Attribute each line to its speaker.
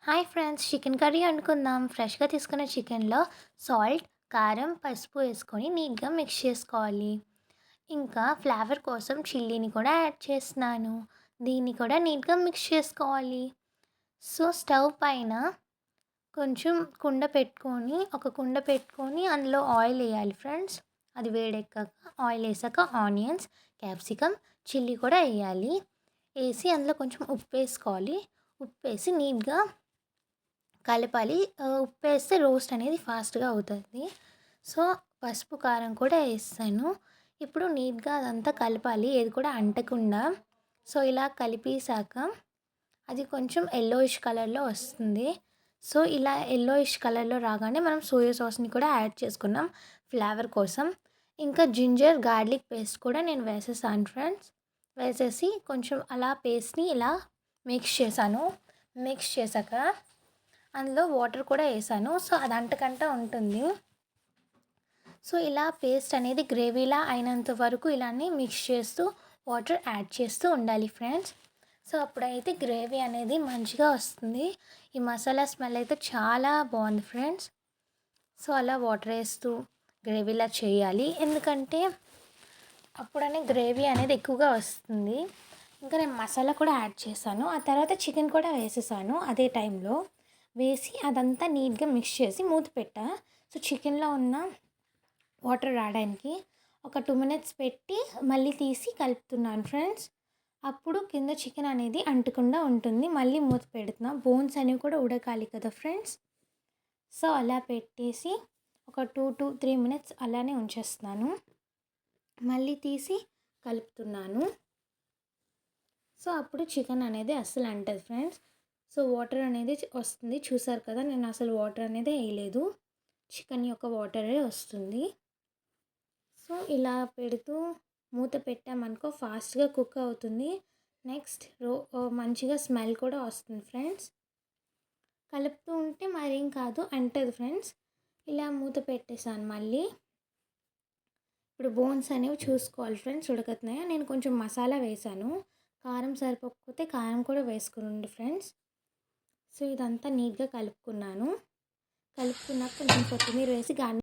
Speaker 1: Hi friends, chicken curry వండుకుందాం. ఫ్రెష్గా తీసుకున్న చికెన్లో సాల్ట్, కారం, పసుపు వేసుకొని నీట్గా మిక్స్ చేసుకోవాలి. ఇంకా ఫ్లేవర్ కోసం చిల్లీని కూడా యాడ్ చేస్తున్నాను. దీన్ని కూడా నీట్గా మిక్స్ చేసుకోవాలి. సో స్టవ్ పైన కొంచెం కుండ పెట్టుకొని అందులో ఆయిల్ వేయాలి ఫ్రెండ్స్. అది వేడెక్కాక ఆయిల్ వేసాక ఆనియన్స్, క్యాప్సికమ్, చిల్లీ కూడా వేయాలి. వేసి అందులో కొంచెం ఉప్పు వేసుకోవాలి. ఉప్పు వేసి నీట్గా కలపాలి. ఉప్పేస్తే రోస్ట్ అనేది ఫాస్ట్గా అవుతుంది. సో పసుపు, కారం కూడా వేస్తాను. ఇప్పుడు నీట్గా అదంతా కలపాలి, ఏది కూడా అంటకుండా. సో ఇలా కలిపేసాక అది కొంచెం ఎల్లోయిష్ కలర్లో వస్తుంది. సో ఇలా ఎల్లోయిష్ కలర్లో రాగానే మనం సోయా సాస్ని కూడా యాడ్ చేసుకున్నాం ఫ్లేవర్ కోసం. ఇంకా జింజర్ గార్లిక్ పేస్ట్ కూడా నేను వేసేసాను ఫ్రెండ్స్. వేసేసి కొంచెం అలా పేస్ట్ని ఇలా మిక్స్ చేశాను. మిక్స్ చేశాక అందులో వాటర్ కూడా వేసాను. సో అది అంటకంట ఉంటుంది. సో ఇలా పేస్ట్ అనేది గ్రేవీలా అయినంత వరకు ఇలానే మిక్స్ చేస్తూ వాటర్ యాడ్ చేస్తూ ఉండాలి ఫ్రెండ్స్. సో అప్పుడైతే గ్రేవీ అనేది మంచిగా వస్తుంది. ఈ మసాలా స్మెల్ అయితే చాలా బాగుంది ఫ్రెండ్స్. సో అలా వాటర్ వేస్తూ గ్రేవీలా చేయాలి, ఎందుకంటే అప్పుడనే గ్రేవీ అనేది ఎక్కువగా వస్తుంది. ఇంకా నేను మసాలా కూడా యాడ్ చేశాను. ఆ తర్వాత చికెన్ కూడా వేసేసాను అదే టైంలో. వేసి అదంతా నీట్గా మిక్స్ చేసి మూత పెట్టా. సో చికెన్లో ఉన్న వాటర్ రావడానికి ఒక 2 minutes పెట్టి మళ్ళీ తీసి కలుపుతున్నాను ఫ్రెండ్స్. అప్పుడు కింద చికెన్ అనేది అంటకుండా ఉంటుంది. మళ్ళీ మూత పెడుతున్నా, బోన్స్ అనేవి కూడా ఉడకాలి కదా ఫ్రెండ్స్. సో అలా పెట్టేసి ఒక 2 to 3 minutes అలానే ఉంచేస్తున్నాను. మళ్ళీ తీసి కలుపుతున్నాను. సో అప్పుడు చికెన్ అనేది అస్సలు అంటది ఫ్రెండ్స్. సో వాటర్ అనేది వస్తుంది, చూసారు కదా. నేను అసలు వాటర్ అనేది వేయలేదు, చికెన్ యొక్క వాటరే వస్తుంది. సో ఇలా పెడుతూ మూత పెట్టామనుకో ఫాస్ట్గా కుక్ అవుతుంది. నెక్స్ట్ మంచిగా స్మెల్ కూడా వస్తుంది ఫ్రెండ్స్. కలుపుతూ ఉంటే మరేం కాదు, అంటది ఫ్రెండ్స్. ఇలా మూత పెట్టేసాను మళ్ళీ. ఇప్పుడు బోన్స్ అనేవి చూసుకోవాలి ఫ్రెండ్స్, ఉడకతున్నాయా. నేను కొంచెం మసాలా వేసాను, కారం సరిపోకపోతే కారం కూడా వేసుకునండి ఫ్రెండ్స్. సో ఇదంతా నీట్గా కలుపుకున్నాను. కలుపుకున్నాక కొంచెం కొత్తిమీర వేసి